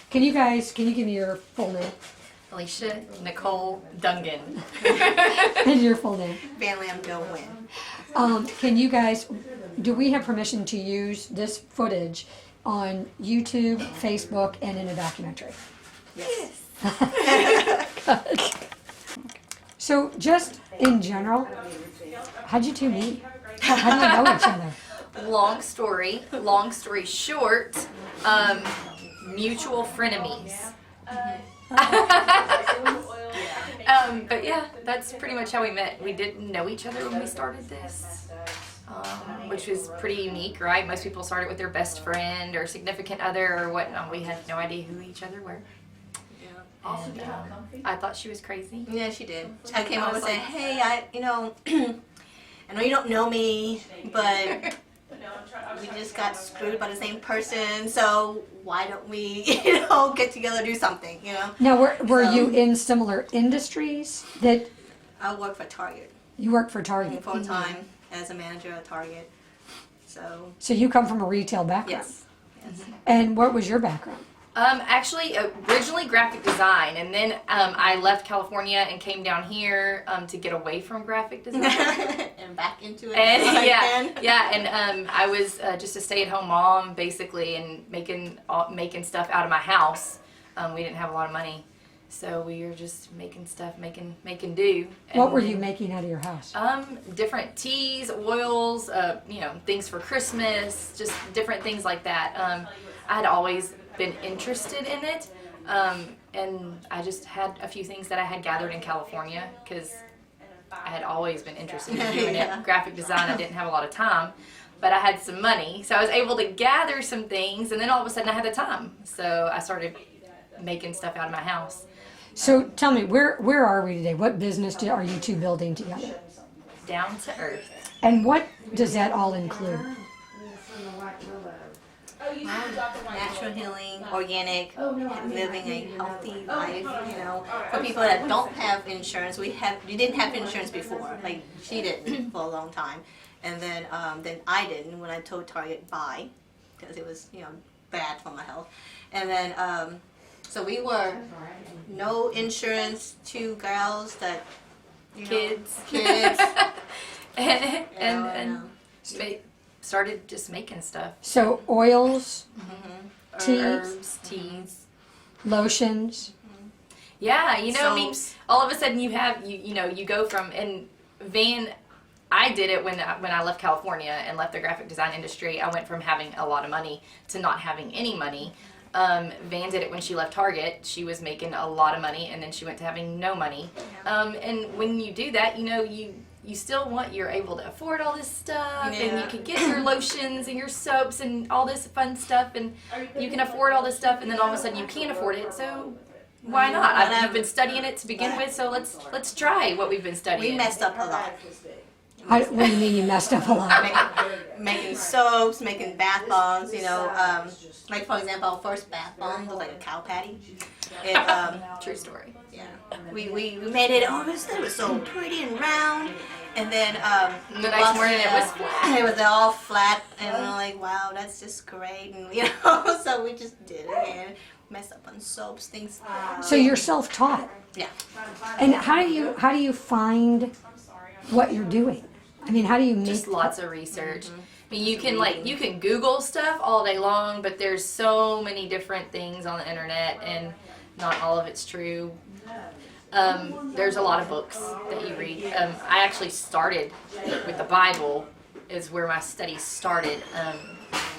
Can you give me your full name? Alisha Nicole Dungan. And your full name? Vanlan Bill Wynn. Can you guys, do we have permission to use this footage on YouTube, Facebook, and in a documentary? Yes. So just in general, how'd you two meet? How do you know each other? Long story short, mutual frenemies. But yeah, that's pretty much how we met. We didn't know each other when we started this, which was pretty unique, right? Most people started with their best friend or significant other or whatnot. We had no idea who each other were. And, I thought she was crazy. Yeah, she did. I came up and said, hey, I know you don't know me, but we just got screwed by the same person, so why don't we, get together, do something, Now, were you in similar industries that I work for Target you work for Target? full time as a manager at Target. So So you come from a retail background? yes. And what was your background? Actually, originally graphic design, and then I left California and came down here to get away from graphic design. And back into it. And again. and I was just a stay-at-home mom basically, and making stuff out of my house. We didn't have a lot of money, so we were just making stuff, making do. And, What were you making out of your house? different teas, oils, things for Christmas, just different things like that. I had always been interested in it, and I just had a few things that I had gathered in California because I had always been interested in doing Yeah. it. Graphic design, I didn't have a lot of time, but I had some money, so I was able to gather some things, and then all of a sudden I had the time, so I started making stuff out of my house. So tell me, where are we today? What business are you two building together? Down to earth. And what does that all include? Natural healing, organic, living a healthy life, For people that don't have insurance, we didn't have insurance before. Like she didn't for a long time. And then I didn't when I told Target bye because it was, bad for my health. And then so we were no insurance, two girls that Kids. and Started just making stuff. So oils, teas, Herbs, teas. lotions. Yeah, Soaps. all of a sudden you have you go from I did it when I left California and left the graphic design industry. I went from having a lot of money to not having any money. Van did it when she left Target. She was making a lot of money, and then she went to having no money. And when you do that, you still you're able to afford all this stuff, and you can get your lotions and your soaps and all this fun stuff, and you can afford all this stuff, and then all of a sudden you can't afford it, so why not? You've been studying it to begin with, so let's try what we've been studying. we messed up a lot. What do you mean you messed up a lot? Making soaps, making bath bombs, like for example, our first bath bomb was like a cow patty. True story. Yeah, we made it. Oh, it was so pretty and round, and then The next morning it was flat. It was all flat, and we're like, wow, that's just great, and so we just did it again. Messed up on soaps, things. So you're self-taught. Yeah. And how do you find what you're doing? I mean, how do you make Just lots of research. I mean, you can Google stuff all day long, but there's so many different things on the internet, and not all of it's true. There's a lot of books that you read. I actually started with the Bible, is where my studies started.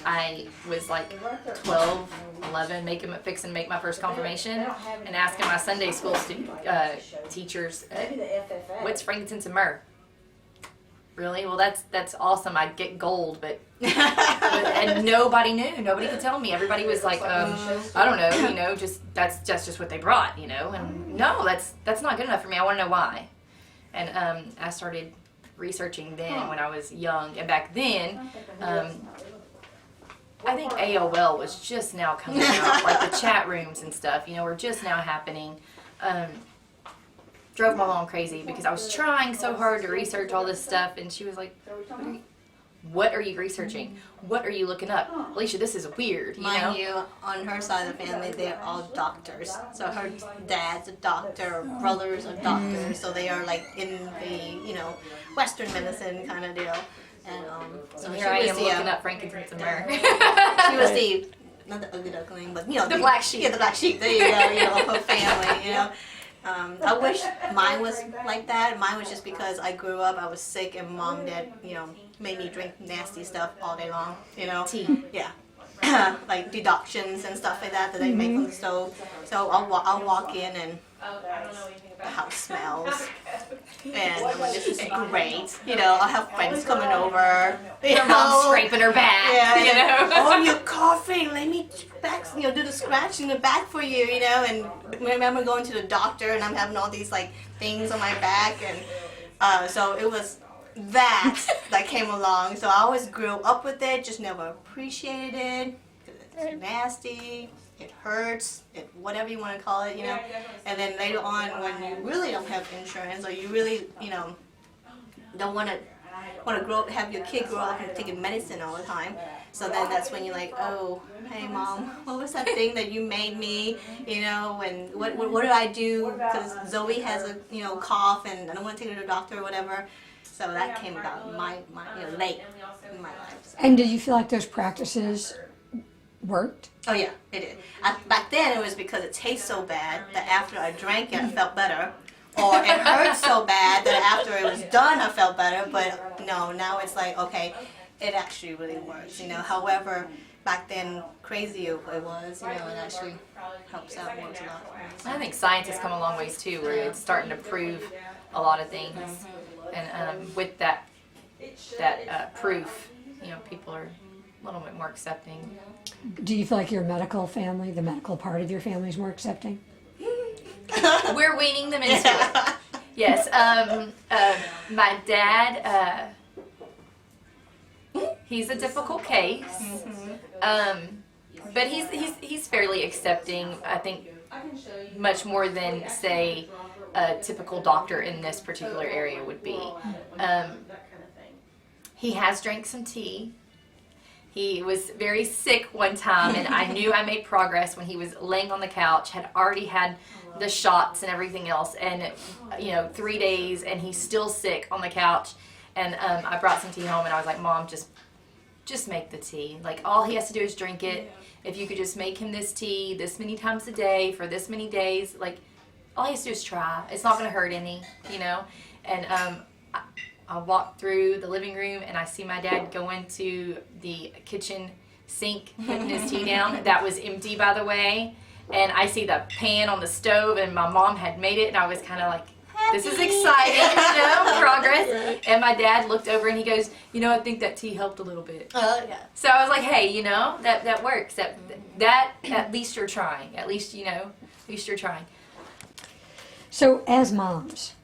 I was like 12, 11, fixing to make my first confirmation, and asking my Sunday school teachers, what's frankincense and myrrh? Really? Well, that's awesome. I'd get gold, but and nobody knew. Nobody could tell me. Everybody was like, I don't know. Just that's just what they brought, And no, that's not good enough for me. I want to know why. And I started researching then when I was young, and back then, I think AOL was just now coming out, like the chat rooms and stuff. Were just now happening. Drove my mom crazy because I was trying so hard to research all this stuff, and she was like, What are you researching? What are you looking up? Alicia, this is weird, you know? Mind you, on her side of the family, they're all doctors. So her dad's a doctor, brothers are doctors, so they are like in the, Western medicine kind of deal. And So here I am looking up frankincense and myrrh. she was the, not the ugly duckling, but the black sheep. Yeah, the black sheep. There you go, of her family, I wish mine was like that. Mine was just because I grew up, I was sick, and mom, dad, made me drink nasty stuff all day long, Tea. Yeah. Like decoctions and stuff like that they make from the stove. So I'll walk in and the house smells. And I'm like, this is great. I'll have friends coming over. Your mom's scraping her back, Yeah, oh, you're coughing. Let me do the scratch in the back for you, And I remember going to the doctor and I'm having all these like things on my back, and so it was that came along. So I always grew up with it, just never appreciated it. It's nasty. It hurts, whatever you want to call it, And then later on, when you really don't have insurance, or you really, don't want to have your kid grow up and taking medicine all the time. So then that's when you're like, oh, hey mom, what was that thing that you made me, and what did I do? Because Zoe has a, cough, and I don't want to take her to the doctor or whatever. So that came about late in my life. So. And did you feel like those practices worked? Oh yeah, it did. Back then it was because it tastes so bad that after I drank it I felt better, or it hurt so bad that after it was done I felt better. But no, now it's like, okay, it actually really works. However back then crazy it was, it actually helps out, works a lot. I think science has come a long ways too, where it's starting to prove a lot of things, and with that proof, people are a little bit more accepting. Do you feel like your medical family, the medical part of your family, is more accepting? We're weaning them into it. Yes. My dad, he's a difficult case, but he's fairly accepting. I think much more than, say, a typical doctor in this particular area would be. He has drank some tea. He was very sick one time, and I knew I made progress when he was laying on the couch, had already had the shots and everything else, and 3 days, and he's still sick on the couch. And I brought some tea home, and I was like, Mom, just make the tea. Like, all he has to do is drink it. If you could just make him this tea this many times a day for this many days, like, all he has to do is try. It's not going to hurt any, And I walk through the living room and I see my dad go into the kitchen sink, putting his tea down. That was empty, by the way. And I see the pan on the stove, and my mom had made it, and I was kind of like, this is exciting, progress. And my dad looked over and he goes, I think that tea helped a little bit. Yeah. So I was like, hey, that works. That at least you're trying. At least you're trying. So as moms,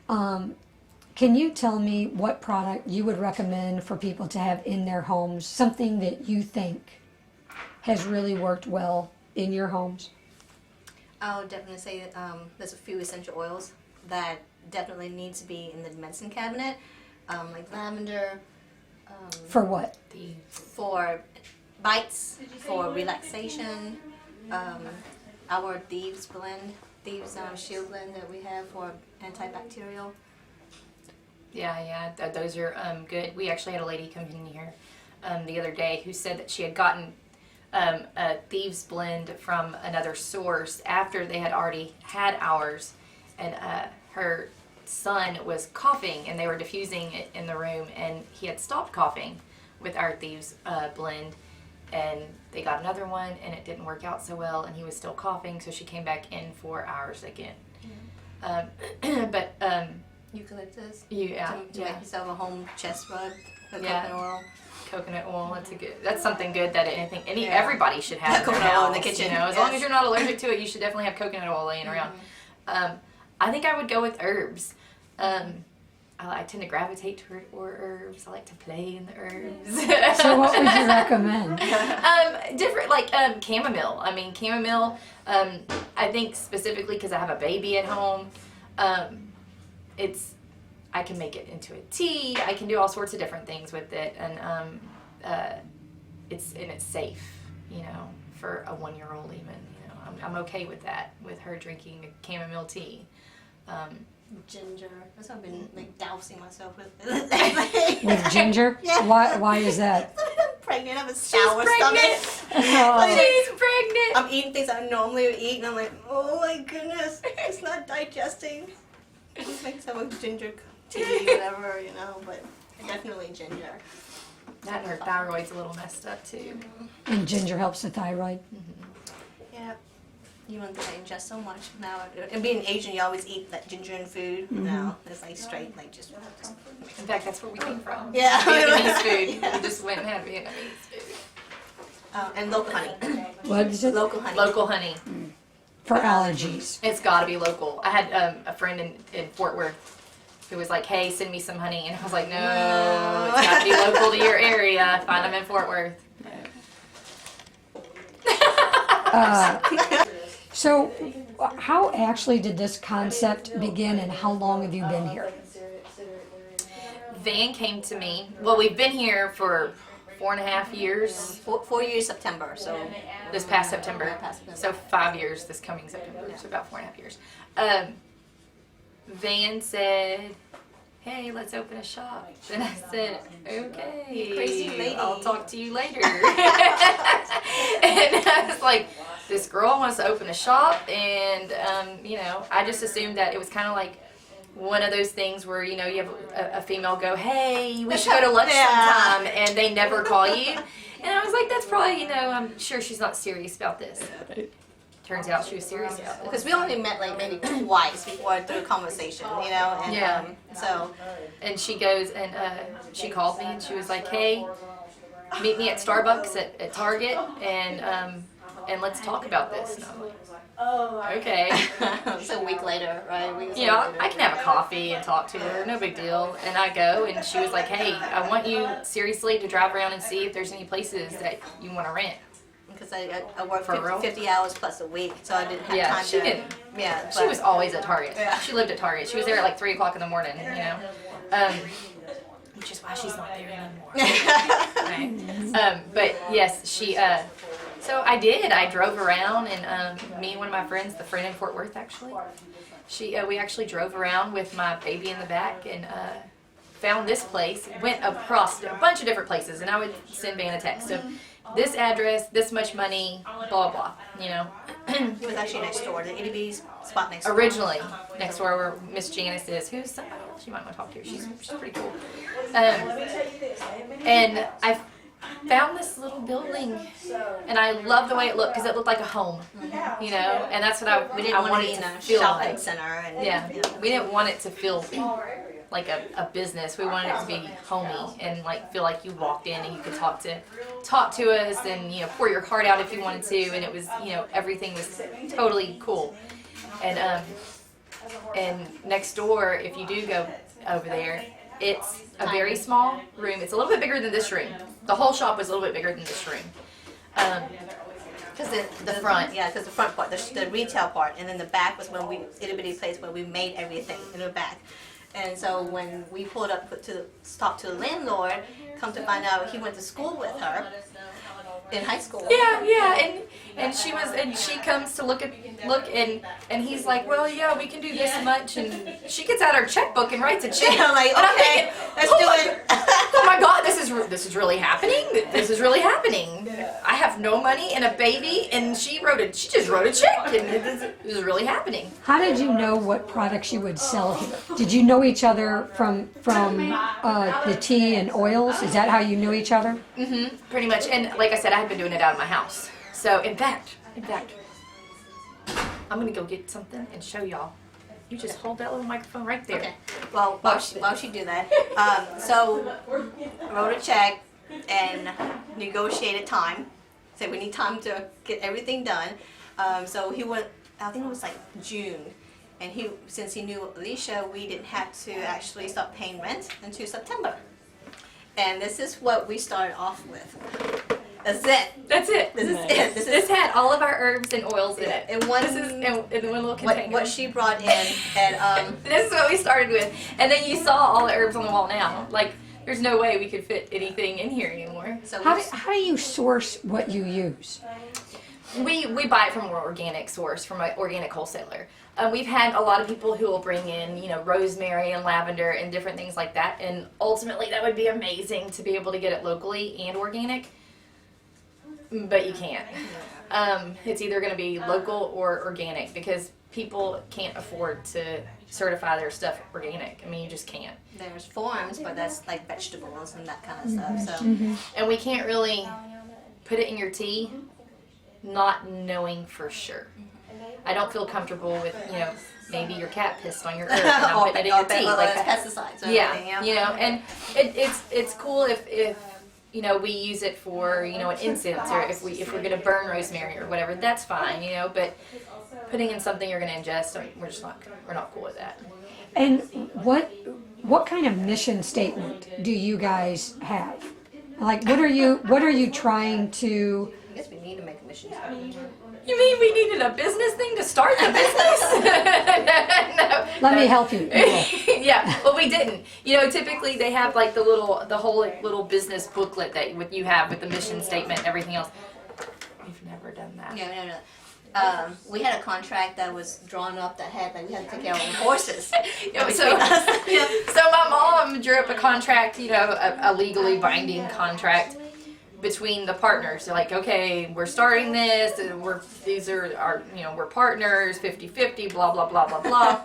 can you tell me what product you would recommend for people to have in their homes, something that you think has really worked well in your homes? I would definitely say that there's a few essential oils that definitely need to be in the medicine cabinet, like lavender. For what? For bites, for relaxation. Our Thieves blend, Thieves Shield blend that we have for antibacterial. Yeah, those are good. We actually had a lady come in here the other day who said that she had gotten a Thieves blend from another source after they had already had ours, and her son was coughing, and they were diffusing it in the room, and he had stopped coughing with our Thieves blend, and they got another one, and it didn't work out so well, and he was still coughing, so she came back in for ours again. But Eucalyptus. To make yourself a home chest rub with coconut oil. Coconut oil, that's something good that everybody should have in their coconut oil in the house, kitchen. As long as you're not allergic to it, you should definitely have coconut oil laying around. I think I would go with herbs. I tend to gravitate toward herbs. I like to play in the herbs. So what would you recommend? Different, like chamomile. I mean, chamomile, I think specifically because I have a baby at home, I can make it into a tea. I can do all sorts of different things with it, and it's safe, you know, for a 1-year-old even. You know, I'm okay with that, with her drinking a chamomile tea. Ginger. That's what I've been like dousing myself with. With ginger? Yeah. Why is that? I'm pregnant. I have a sour pregnant. stomach. Oh. She's pregnant. I'm eating things I normally would eat, and I'm like, oh my goodness, it's not digesting. I just make some ginger tea, whatever, you know, but definitely ginger. That and her thyroid's a little messed up too. And ginger helps the thyroid. Yeah. You want to ingest so much now. And being Asian, you always eat that ginger in food. Now it's like straight, like just. In fact, that's where we came from. Yeah. Vietnamese food. Yeah. We just went and had Vietnamese food. And local honey. What is it? Local honey. Local honey. For allergies. It's got to be local. I had a friend in Fort Worth who was like, "Hey, send me some honey," and I was like, "No, it's got to be local to your area. Find them in Fort Worth." So, how actually did this concept begin, and how long have you been here? Van came to me. Well, we've been here for 4.5 years. 4 years September, so This past September. Yeah, past September. So 5 years this coming September. So about 4.5 years. Van said, "Hey, let's open a shop." And I said, "Okay, Crazy lady. I'll talk to you later." And I was like, this girl wants to open a shop, and you know, I just assumed that it was kind of like one of those things where, you know, you have a female go, "Hey, we should go to lunch sometime," and they never call you. And I was like, that's probably, you know, I'm sure she's not serious about this. Turns out she was serious about this. because we only met like maybe twice before through a conversation, you know, and Yeah. so And she goes and she called me and she was like, "Hey, meet me at Starbucks at Target and let's talk about this." And I'm like, okay. it's a week later, right? You know, I can have a coffee and talk to her, no big deal. And I go, and she was like, "Hey, I want you seriously to drive around and see if there's any places that you want to rent." Because I work For real? 50 hours plus a week, so I didn't have Yeah, time she to. didn't. Yeah, She was always at Target. Yeah. She lived at Target. She was there at like 3 o'clock in the morning, you know. Which is why she's not there anymore. Right. But yes, she. So I did. I drove around, and me and one of my friends, the friend in Fort Worth, actually, we actually drove around with my baby in the back and found this place. Went across a bunch of different places, and I would send Van a text. So this address, this much money, blah blah. You know. It was actually next door, the itty bitty spot next door. Originally, next door where Miss Janice is, who's somebody else you might want to talk to. She's pretty cool. And I found this little building, and I love the way it looked because it looked like a home, you know. And that's what We didn't I want wanted to be in to a feel shopping like. center. And, Yeah, you know. we didn't want it to feel like a business. We wanted it to be homey and like feel like you walked in and you could talk to us and, you know, pour your heart out if you wanted to. And it was, you know, everything was totally cool. And next door, if you do go over there, it's a very small room. It's a little bit bigger than this room. The whole shop was a little bit bigger than this room. Because the front. Yeah, because the front part, the retail part, and then the back was when itty bitty place where we made everything in the back. And so when we pulled up talk to the landlord, come to find out he went to school with her in high school. Yeah, and she comes to look and he's like, "Well, yeah, we can do this much," and she gets out her checkbook and writes a check. I'm like, And I'm okay, thinking, let's oh do my- it. Oh my God, this is really happening. This is really happening. I have no money and a baby, and she just wrote a check, and this is really happening. How did you know what products you would sell here? Did you know each other from the tea and oils? Is that how you knew each other? Mm-hmm, pretty much. And like I said, I had been doing it out of my house. So in fact, I'm gonna go get something and show y'all. You just hold that little microphone right there. Okay. Well, while she do that, so wrote a check and negotiated time. Said we need time to get everything done. So he went. I think it was like June, and since he knew Alisha, we didn't have to actually start paying rent until September. And this is what we started off with. That's it. That's it. This is it. This had all of our herbs and oils in it. And one, This is in one little container. what she brought in, and This is what we started with. And then you saw all the herbs on the wall now. Like, there's no way we could fit anything in here anymore. so How do you source what you use? We buy it from an organic source, from an organic wholesaler. We've had a lot of people who will bring in, you know, rosemary and lavender and different things like that. And ultimately, that would be amazing to be able to get it locally and organic. But you can't. It's either going to be local or organic because people can't afford to certify their stuff organic. I mean, you just can't. there's forms, but that's like vegetables and that kind of stuff. So And we can't really put it in your tea not knowing for sure. I don't feel comfortable with, you know, maybe your cat pissed on your herb and I'm putting it in your tea. Like pesticides. And yeah, everything, you know, and it's cool if you know, we use it for, you know, an incense, or if we're gonna burn rosemary or whatever, that's fine, you know. But putting in something you're gonna ingest, we're not cool with that. And what kind of mission statement do you guys have? Like, what are you trying to? I guess we need to make a mission statement. You mean we needed a business thing to start the business? No. Let me help you. Yeah, well, we didn't. You know, typically they have like the whole like, little business booklet that you have with the mission statement and everything else. We've never done that. Yeah, no. We had a contract that was drawn up that had like we had to take care of our own horses. Yeah, so my mom drew up a contract, you know, a legally binding contract between the partners. They're like, okay, we're starting this, and these are our, you know, we're partners, 50-50, blah, blah, blah, blah, blah.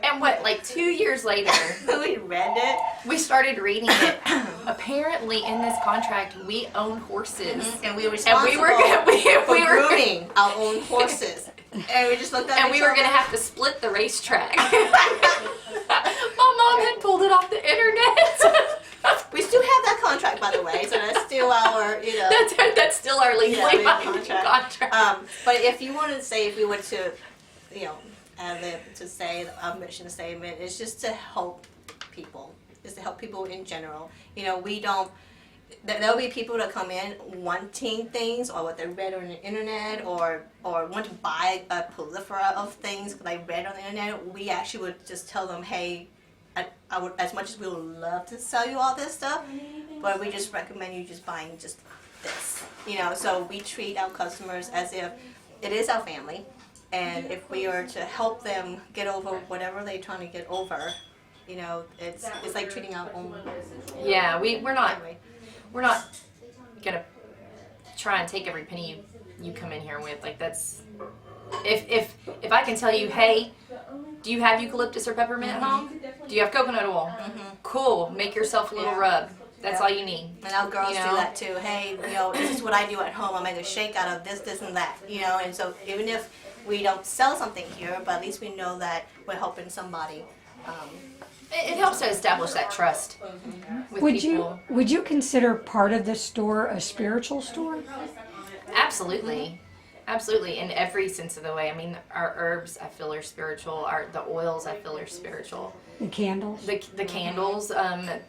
And like 2 years later, we read it. we started reading it. Apparently, in this contract, we own horses. And we were responsible for grooming our own horses. And we just looked at and we were going to have to split the racetrack. My mom had pulled it off the internet. We still have that contract, by the way, so that's still our, you know. That's still our legally binding contract. But if you wanted to say, if we were to, you know, to say our mission statement, it's just to help people. It's to help people in general. You know, we don't. There'll be people that come in wanting things, or what they read on the internet, or want to buy a plethora of things that they read on the internet. We actually would just tell them, hey, I would, as much as we would love to sell you all this stuff, but we just recommend you just buying just this. You know, so we treat our customers as if it is our family, and if we are to help them get over whatever they're trying to get over, you know, it's like treating our own. Yeah, we're not gonna try and take every penny you come in here with. Like, that's if I can tell you, hey, do you have eucalyptus or peppermint at home? Do you have coconut oil? Cool. Make yourself a little rub. That's all you need. And our girls You do know? that too. Hey, you know, this is what I do at home. I make a shake out of this, and that. You know, and so even if we don't sell something here, but at least we know that we're helping somebody. It helps to establish that trust with people. Would you consider part of the store a spiritual store? Absolutely. Absolutely, in every sense of the way. I mean, our herbs, I feel, are spiritual. The oils, I feel, are spiritual. The candles? The candles,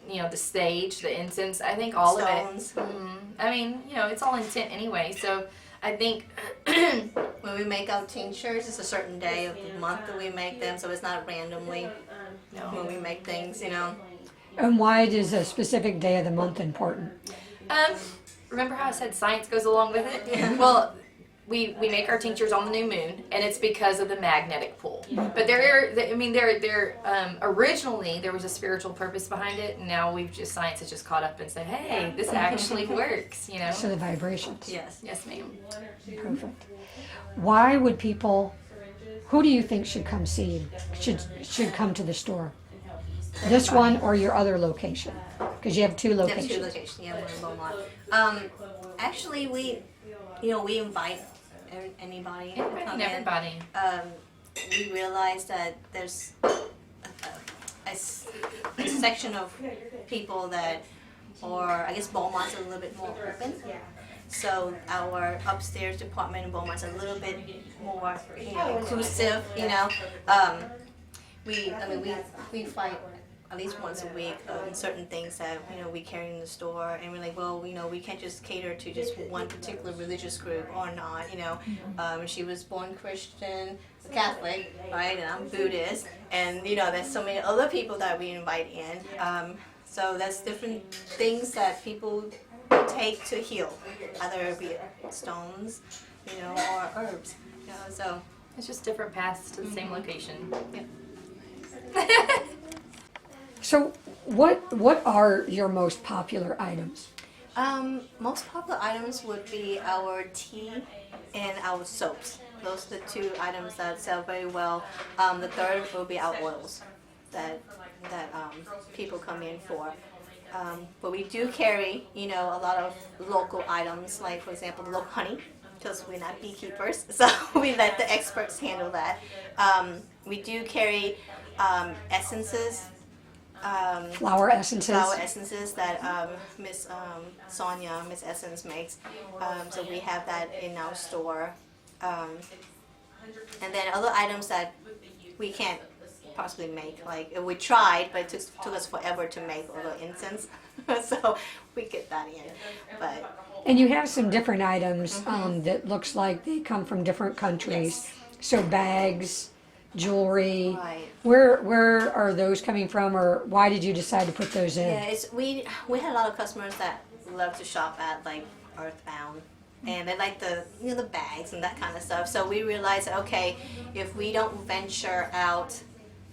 you know, the sage, the incense, I think all Stones. of it. I mean, you know, it's all intent anyway, so I think... When we make our tinctures, it's a certain day of the month that we make them, so it's not randomly when we make things, you know. And why is a specific day of the month important? Remember how I said science goes along with it? Yeah. Well, we make our tinctures on the new moon, and it's because of the magnetic pull. But originally there was a spiritual purpose behind it, and now science has just caught up and said, hey, this actually works, you know? So the vibrations. Yes. Yes, ma'am. Perfect. Why would people, who do you think should come see you, should come to the store? This one or your other location? Because you have two locations. There's two locations, yeah, one in Beaumont. Actually, we invite anybody to come in. Everybody. We realize that there's a section of people that, or I guess Beaumont's a little bit more open. So our upstairs department in Beaumont's a little bit more, you know, inclusive. You know, we fight at least once a week on certain things that we carry in the store, and we're like, well, we can't just cater to just one particular religious group or not. She was born Christian, Catholic, right, and I'm Buddhist, and there's so many other people that we invite in. So that's different things that people take to heal, either be it stones, or herbs. So It's just different paths to the same location. yeah. So what are your most popular items? Most popular items would be our tea and our soaps. Those are the two items that sell very well. The third will be our oils that people come in for. But we do carry, a lot of local items, like for example, local honey, because we're not beekeepers, so we let the experts handle that. We do carry essences. Flower essences? Flower essences that Miss Sonia, Miss Essence makes. So we have that in our store. And then other items that we can't possibly make. Like we tried, but it took us forever to make all the incense. So we get that in. But And you have some different items that looks like they come from different countries. Yes. So bags, jewelry. Right. Where are those coming from, or why did you decide to put those in? yeah, we had a lot of customers that love to shop at like Earthbound. And they like the the bags and that kind of stuff. So we realized that, okay, if we don't venture out,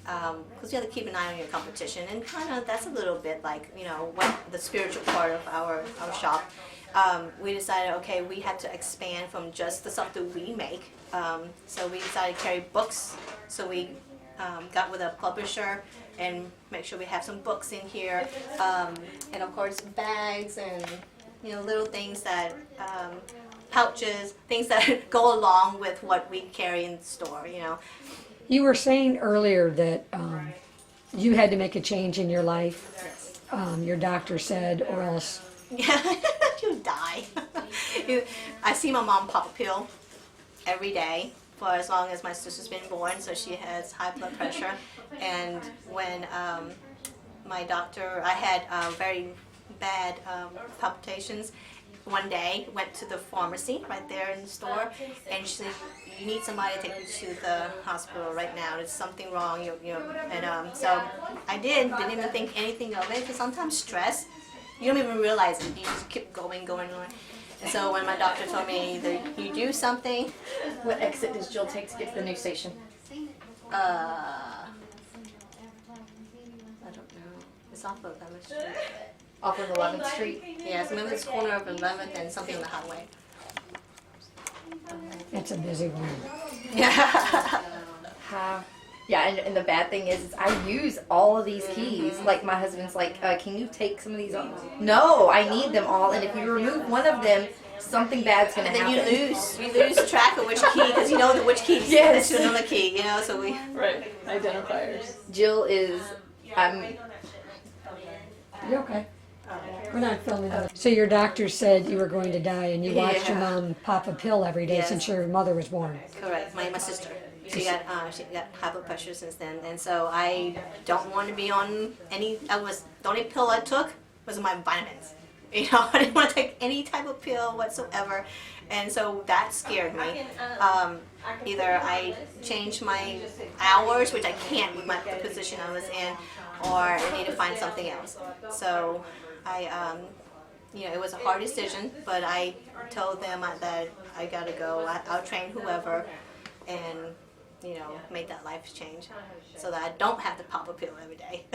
because you have to keep an eye on your competition, and kind of that's a little bit like what the spiritual part of our shop. We decided, okay, we had to expand from just the stuff that we make. So we decided to carry books. So we got with a publisher and make sure we have some books in here, and of course bags and little things that pouches, things that go along with what we carry in the store. You were saying earlier that you had to make a change in your life. Your doctor said, or else. Yeah, you die. I see my mom pop a pill every day for as long as my sister's been born, so she has high blood pressure. And when my doctor, I had very bad palpitations. One day, went to the pharmacy right there in the store, and she said, "You need somebody to take you to the hospital right now. There's something wrong." And so I didn't even think anything of it, because sometimes stress, you don't even realize it. You just keep going. And so when my doctor told me either you do something. What exit does Jill take to get to the new station? I don't know. It's off of 11th Street. Off of 11th Street. Yeah, it's maybe it's corner of 11th and something on the highway. It's a busy one. Yeah. Yeah, and the bad thing is I use all of these keys. Like my husband's like, can you take some of these off? No, I need them all. And if you remove one of them, something bad's gonna And then happen. you lose track of which key, because you know which key Yes. to another key. So we. Right, identifiers. Jill is, You okay? We're not filming it. So your doctor said you were going to die, and you watched your Yeah. mom pop a pill every day Yes. since your mother was born. Correct. My sister. She got high blood pressure since then, and so I don't want to be on any. The only pill I took was my vitamins. I didn't want to take any type of pill whatsoever, and so that scared me. Either I change my hours, which I can't with the position I was in, or I need to find something else. So it was a hard decision, but I told them that I gotta go. I'll train whoever, and make that life change, so that I don't have to pop a pill every day.